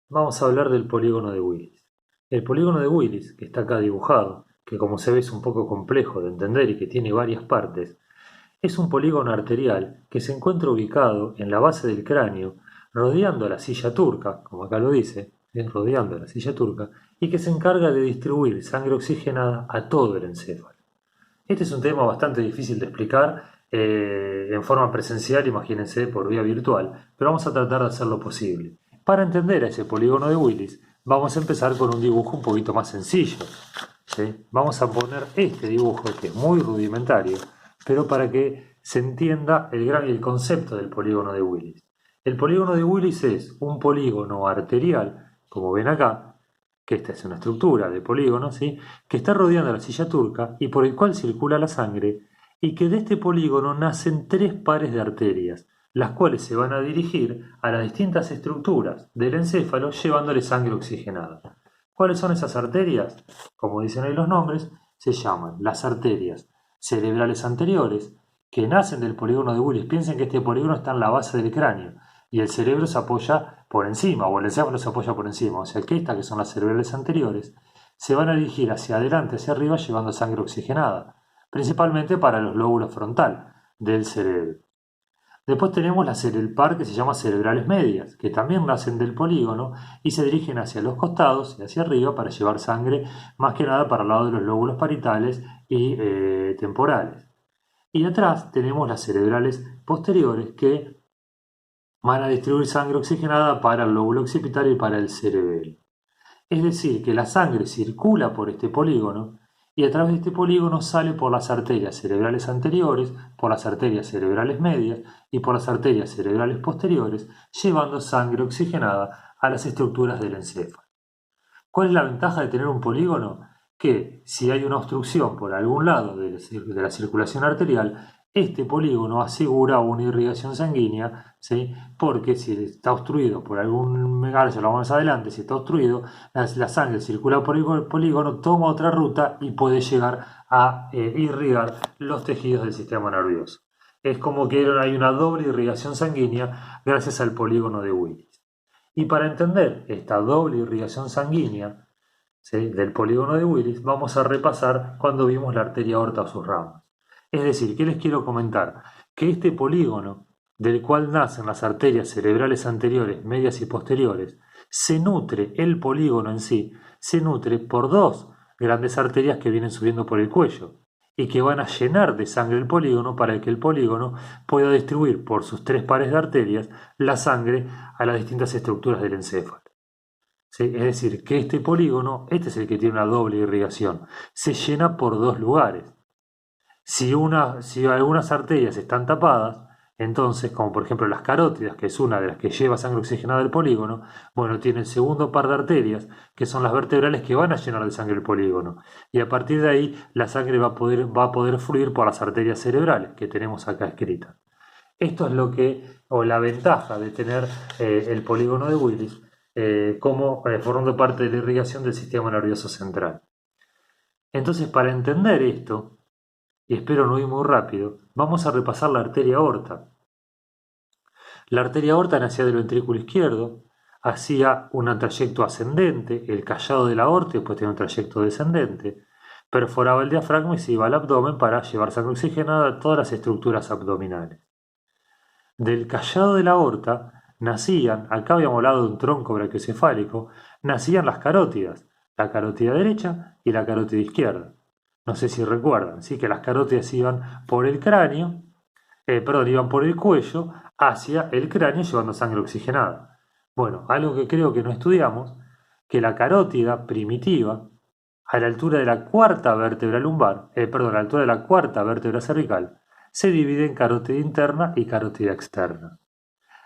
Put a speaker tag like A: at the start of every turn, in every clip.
A: Vamos a hablar del polígono de Willis. El polígono de Willis, que está acá dibujado, que como se ve es un poco complejo de entender y que tiene varias partes, es un polígono arterial que se encuentra ubicado en la base del cráneo, rodeando la silla turca, como acá lo dice, rodeando la silla turca, y que se encarga de distribuir sangre oxigenada a todo el encéfalo. Este es un tema bastante difícil de explicar en forma presencial, imagínense, por vía virtual, pero vamos a tratar de hacer lo posible. Para entender a ese polígono de Willis, vamos a empezar con un dibujo un poquito más sencillo. ¿Sí? Vamos a poner este dibujo, que es muy rudimentario, pero para que se entienda el concepto del polígono de Willis. El polígono de Willis es un polígono arterial, como ven acá, que esta es una estructura de polígono, ¿sí? Que está rodeando la silla turca y por el cual circula la sangre, y que de este polígono nacen tres pares de arterias, las cuales se van a dirigir a las distintas estructuras del encéfalo llevándole sangre oxigenada. ¿Cuáles son esas arterias? Como dicen ahí los nombres, se llaman las arterias cerebrales anteriores, que nacen del polígono de Willis. Piensen que este polígono está en la base del cráneo y el cerebro se apoya por encima, o el encéfalo se apoya por encima. O sea que estas, que son las cerebrales anteriores, se van a dirigir hacia adelante, hacia arriba, llevando sangre oxigenada, principalmente para los lóbulos frontal del cerebro. Después tenemos el par que se llama cerebrales medias, que también nacen del polígono y se dirigen hacia los costados y hacia arriba para llevar sangre, más que nada para el lado de los lóbulos parietales y temporales. Y atrás tenemos las cerebrales posteriores que van a distribuir sangre oxigenada para el lóbulo occipital y para el cerebelo. Es decir, que la sangre circula por este polígono y a través de este polígono sale por las arterias cerebrales anteriores, por las arterias cerebrales medias y por las arterias cerebrales posteriores, llevando sangre oxigenada a las estructuras del encéfalo. ¿Cuál es la ventaja de tener un polígono? Que si hay una obstrucción por algún lado de la circulación arterial, este polígono asegura una irrigación sanguínea, ¿sí? Porque si está obstruido por algún megalo, ya lo vamos adelante, si está obstruido, la sangre circula por el polígono, toma otra ruta y puede llegar a irrigar los tejidos del sistema nervioso. Es como que hay una doble irrigación sanguínea gracias al polígono de Willis. Y para entender esta doble irrigación sanguínea, ¿sí?, del polígono de Willis, vamos a repasar cuando vimos la arteria aorta o sus ramas. Es decir, ¿qué les quiero comentar? Que este polígono, del cual nacen las arterias cerebrales anteriores, medias y posteriores, se nutre, el polígono en sí, se nutre por dos grandes arterias que vienen subiendo por el cuello y que van a llenar de sangre el polígono para que el polígono pueda distribuir por sus tres pares de arterias la sangre a las distintas estructuras del encéfalo. ¿Sí? Es decir, que este polígono, este es el que tiene una doble irrigación, se llena por dos lugares. Si algunas arterias están tapadas, entonces, como por ejemplo las carótidas, que es una de las que lleva sangre oxigenada del polígono, bueno, tiene el segundo par de arterias, que son las vertebrales que van a llenar de sangre el polígono. Y a partir de ahí, la sangre va a poder fluir por las arterias cerebrales, que tenemos acá escritas. Esto es o la ventaja de tener el polígono de Willis como formando parte de la irrigación del sistema nervioso central. Entonces, para entender esto, y espero no ir muy rápido, vamos a repasar la arteria aorta. La arteria aorta nacía del ventrículo izquierdo, hacía un trayecto ascendente, el callado de la aorta, y después tenía un trayecto descendente, perforaba el diafragma y se iba al abdomen para llevar sangre oxigenada a todas las estructuras abdominales. Del callado de la aorta nacían, acá habíamos hablado de un tronco brachiocefálico, nacían las carótidas, la carótida derecha y la carótida izquierda. No sé si recuerdan, ¿sí? Que las carótidas iban por el cráneo, iban por el cuello hacia el cráneo llevando sangre oxigenada. Bueno, algo que creo que no estudiamos, que la carótida primitiva, a la altura de la cuarta vértebra lumbar, a la altura de la cuarta vértebra cervical, se divide en carótida interna y carótida externa.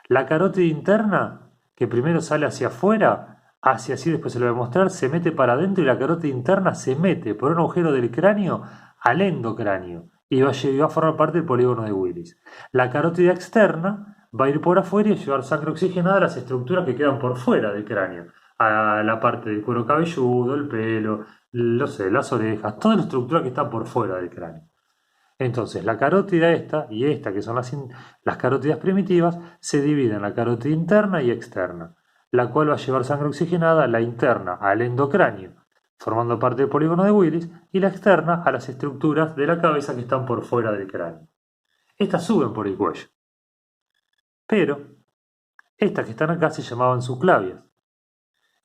A: La carótida interna, que primero sale hacia afuera, hacia así después se lo voy a mostrar, se mete para adentro y la carótida interna se mete por un agujero del cráneo al endocráneo y va a formar parte del polígono de Willis. La carótida externa va a ir por afuera y llevar sangre oxigenada a las estructuras que quedan por fuera del cráneo, a la parte del cuero cabelludo, el pelo, las orejas, toda la estructura que está por fuera del cráneo. Entonces, la carótida esta y esta, que son las carótidas primitivas, se dividen en la carótida interna y externa. la cual va a llevar sangre oxigenada, la interna al endocráneo, formando parte del polígono de Willis, y la externa a las estructuras de la cabeza que están por fuera del cráneo. Estas suben por el cuello. Pero estas que están acá se llamaban subclavias.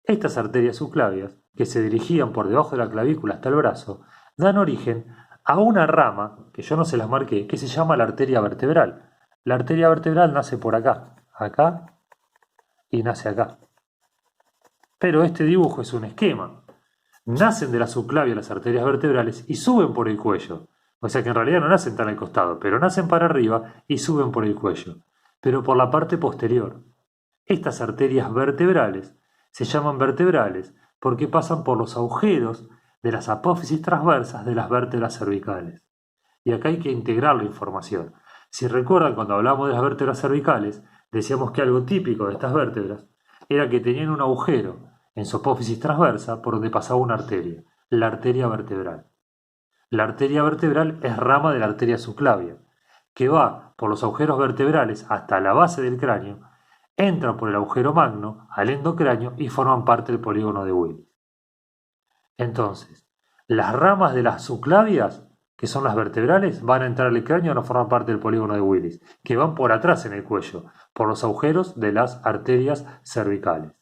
A: Estas arterias subclavias, que se dirigían por debajo de la clavícula hasta el brazo, dan origen a una rama, que yo no se las marqué, que se llama la arteria vertebral. La arteria vertebral nace por acá y nace acá. Pero este dibujo es un esquema. Nacen de la subclavia las arterias vertebrales y suben por el cuello. O sea que en realidad no nacen tan al costado, pero nacen para arriba y suben por el cuello, pero por la parte posterior. Estas arterias vertebrales se llaman vertebrales porque pasan por los agujeros de las apófisis transversas de las vértebras cervicales. Y acá hay que integrar la información. Si recuerdan, cuando hablamos de las vértebras cervicales, decíamos que algo típico de estas vértebras era que tenían un agujero en su apófisis transversa por donde pasaba una arteria, la arteria vertebral. La arteria vertebral es rama de la arteria subclavia, que va por los agujeros vertebrales hasta la base del cráneo, entran por el agujero magno al endocráneo y forman parte del polígono de Willis. Entonces, las ramas de las subclavias, que son las vertebrales, van a entrar al cráneo y no forman parte del polígono de Willis, que van por atrás en el cuello, por los agujeros de las arterias cervicales.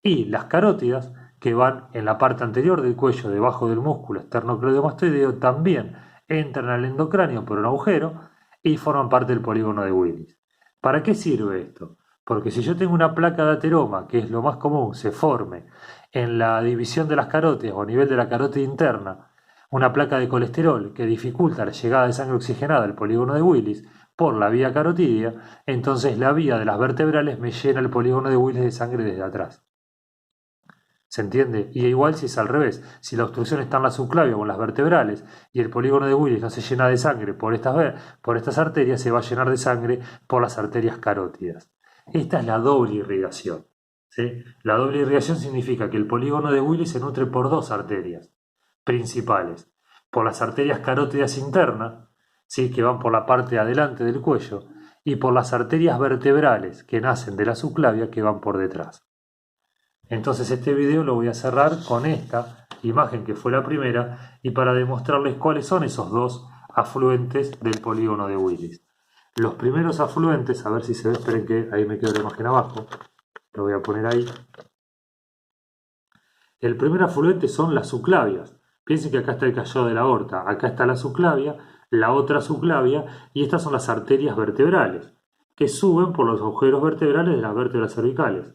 A: Y las carótidas, que van en la parte anterior del cuello, debajo del músculo esternocleidomastoideo, también entran al endocráneo por un agujero y forman parte del polígono de Willis. ¿Para qué sirve esto? Porque si yo tengo una placa de ateroma, que es lo más común, se forme en la división de las carótidas o a nivel de la carótida interna, una placa de colesterol que dificulta la llegada de sangre oxigenada al polígono de Willis por la vía carotidia, entonces la vía de las vertebrales me llena el polígono de Willis de sangre desde atrás. ¿Se entiende? Y igual si es al revés, si la obstrucción está en la subclavia o en las vertebrales y el polígono de Willis no se llena de sangre por estas arterias, se va a llenar de sangre por las arterias carótidas. Esta es la doble irrigación. ¿Sí? La doble irrigación significa que el polígono de Willis se nutre por dos arterias principales, por las arterias carótidas internas, ¿sí? Que van por la parte adelante del cuello, y por las arterias vertebrales que nacen de la subclavia que van por detrás. Entonces este video lo voy a cerrar con esta imagen que fue la primera y para demostrarles cuáles son esos dos afluentes del polígono de Willis. Los primeros afluentes, a ver si se ve, esperen que ahí me quedo la imagen abajo, lo voy a poner ahí. El primer afluente son las subclavias. Piensen que acá está el callado de la aorta, acá está la subclavia, la otra subclavia y estas son las arterias vertebrales que suben por los agujeros vertebrales de las vértebras cervicales.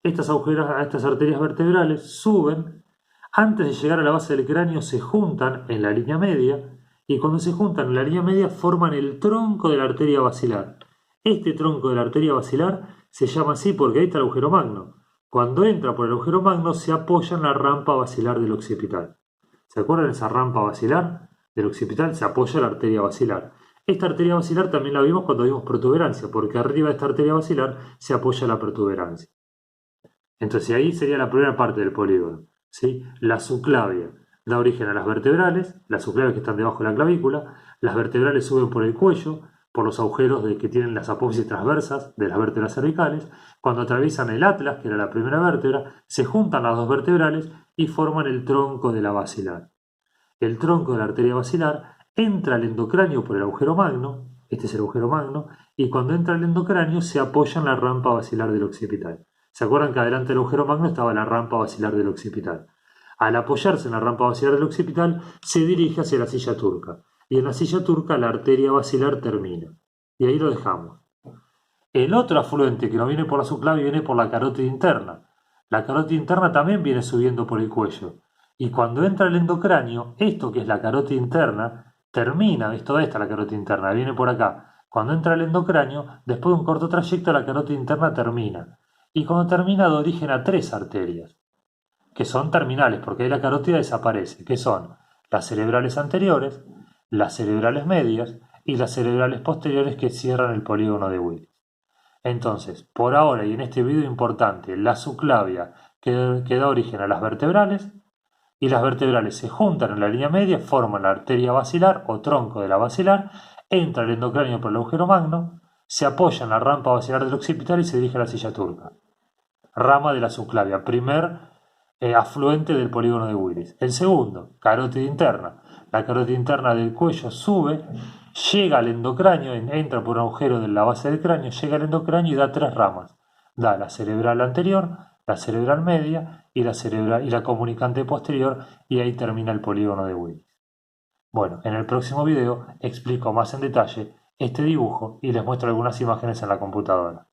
A: Estas arterias vertebrales suben, antes de llegar a la base del cráneo se juntan en la línea media y cuando se juntan en la línea media forman el tronco de la arteria basilar. Este tronco de la arteria basilar se llama así porque ahí está el agujero magno. Cuando entra por el agujero magno se apoya en la rampa basilar del occipital. ¿Se acuerdan de esa rampa basilar del occipital? Se apoya la arteria basilar. Esta arteria basilar también la vimos cuando vimos protuberancia, porque arriba de esta arteria basilar se apoya la protuberancia. Entonces ahí sería la primera parte del polígono, ¿sí? La subclavia da origen a las vertebrales, las subclavias que están debajo de la clavícula, las vertebrales suben por el cuello, por los agujeros que tienen las apófisis transversas de las vértebras cervicales, cuando atraviesan el atlas, que era la primera vértebra, se juntan las dos vertebrales y forman el tronco de la basilar. El tronco de la arteria basilar entra al endocráneo por el agujero magno, este es el agujero magno, y cuando entra al endocráneo se apoya en la rampa basilar del occipital. ¿Se acuerdan que adelante del agujero magno estaba la rampa basilar del occipital? Al apoyarse en la rampa basilar del occipital, se dirige hacia la silla turca. Y en la silla turca la arteria basilar termina. Y ahí lo dejamos. El otro afluente que no viene por la subclavia viene por la carótida interna. La carótida interna también viene subiendo por el cuello. Y cuando entra el endocráneo, esto que es la carótida interna, termina, es toda esta la carótida interna, viene por acá. Cuando entra el endocráneo, después de un corto trayecto, la carótida interna termina. Y cuando termina da origen a tres arterias, que son terminales, porque ahí la carótida desaparece, que son las cerebrales anteriores, las cerebrales medias y las cerebrales posteriores que cierran el polígono de Willis. Entonces, por ahora y en este video importante, la subclavia que da origen a las vertebrales, y las vertebrales se juntan en la línea media, forman la arteria basilar o tronco de la basilar, entra el endocráneo por el agujero magno, se apoya en la rampa basilar del occipital y se dirige a la silla turca. rama de la subclavia, primer afluente del polígono de Willis. El segundo, carótida interna. La carótida interna del cuello sube, llega al endocráneo, entra por un agujero de la base del cráneo, llega al endocráneo y da tres ramas. Da la cerebral anterior, la cerebral media y la comunicante posterior, y ahí termina el polígono de Willis. Bueno, en el próximo video explico más en detalle este dibujo y les muestro algunas imágenes en la computadora.